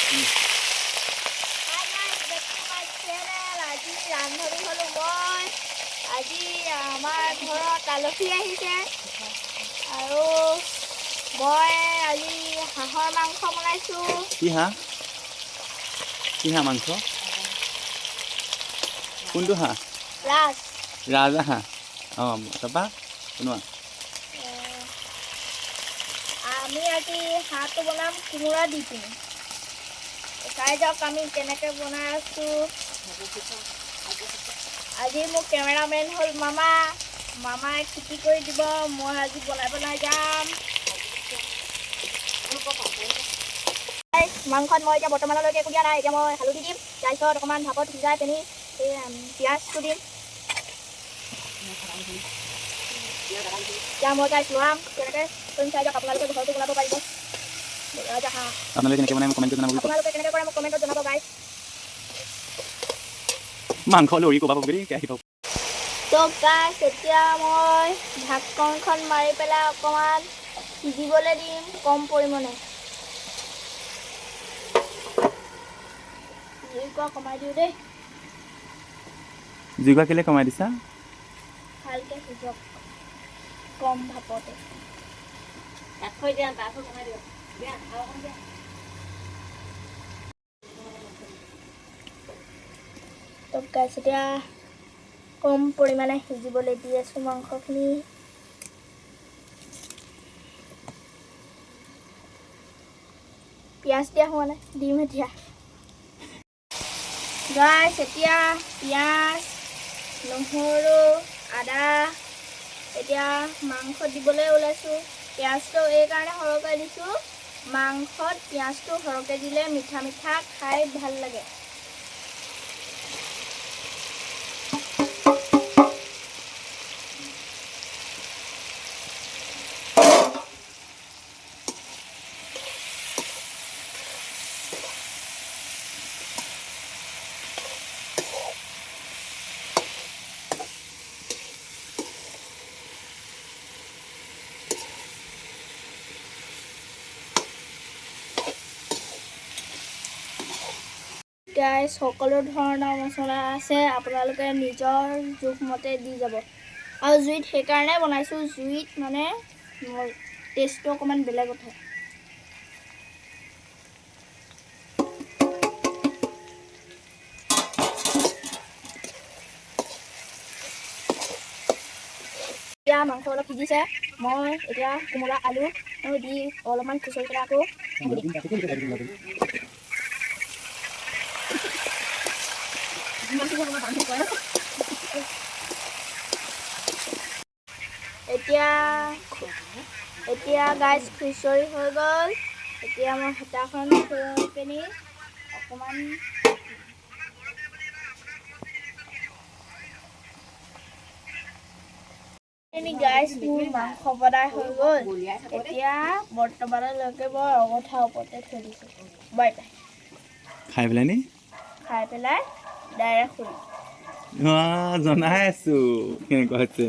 আজি ৰান্ধনি হ'লো মই। আজি আমাৰ ঘৰত আলহী আহিছে আৰু মই আজি হাঁহৰ মাংস বনাইছোঁ। কি হাঁহ মাংস? কোনটো হাঁহ? ৰাজহাঁহ। অঁ, তাৰপৰা বনোৱা। আমি আজি হাঁহটো বনাম কোমোৰা দি পিনি। চাই যাওক আমি কেনেকৈ বনাই আছোঁ। আজি মোৰ কেমেৰামেন হ'ল মামা। মামাই খেতি কৰি দিব, মই আজি বনাই যাম। মাংসত মই এতিয়া বৰ্তমানলৈকে একো দিয়া নাই। এতিয়া মই হালধি দিম, তাৰপিছত অকণমান ভাপত সিজাই পিনি পিঁয়াজটো দিম। এতিয়া মই গাইছ লৰাম কেনেকৈ কৰিম চাই যাওক। আপোনালোকে ঘৰতো বনাব পাৰিব। আপোনালোকে কেনেকৈ বনাই মোক কমেণ্টত জনাব। আপোনালোকে কেনেকৈ কৰে মোক কমেণ্টত জনাব গাইছ। মাংস লৰি ক'বা বুলি কেৰাহীত। তো গাইছ এতিয়া মই ঢাকনখন মাৰি পেলাই অকণমান সিজিবলৈ দিম কম পৰিমাণে। জুইকুৰা কমাই দিওঁ দেই। জুইকুৰা কেলৈ কমাই দিছা? ভালকৈ সিজক কম ভাপতে। থৈ দিয়া তাৰপিছত কমাই দিয়ক। দিয়া আৰু অকণ দিয়া। তো গাইছ এতিয়া কম পৰিমাণে সিজিবলৈ দি আছোঁ মাংসখিনি। পিঁয়াজ দিয়া হোৱা নাই, দিম এতিয়া। গাইছ এতিয়া পিঁয়াজ, নহৰু, আদা এতিয়া মাংসত দিবলৈ ওলাইছোঁ। পিঁয়াজটো এইকাৰণে সৰহকৈ দিছোঁ, মাংসত পিঁয়াজটো সৰহকৈ দিলে মিঠা মিঠা খাই ভাল লাগে। গাইছ সকলো ধৰণৰ মছলা আছে, আপোনালোকে নিজৰ জোখমতে দি যাব। আৰু জুইত সেইকাৰণে বনাইছোঁ, জুইত মানে টেষ্টটো অকণমান বেলেগ উঠে। এতিয়া মাংস অলপ সিজিছে, মই এতিয়া কোমোৰা আলু দি অলপমান খুচৰি পেলাই আকৌ এতিয়া গাইছ খুচৰি হৈ গ'ল। এতিয়া মই হেতাখন থৈ পিনি অকণমান গাইছ মোৰ মাংস বনাই হৈ গ'ল। এতিয়া বৰ্তমানলৈকে মই অঙঠাৰ ওপৰতে থৈ দিছোঁ। Bye bye. খাই পেলাই নি? খাই পেলাই ডাইৰেক্ট শুই জনাই আছোঁ কেনেকুৱা হৈছে।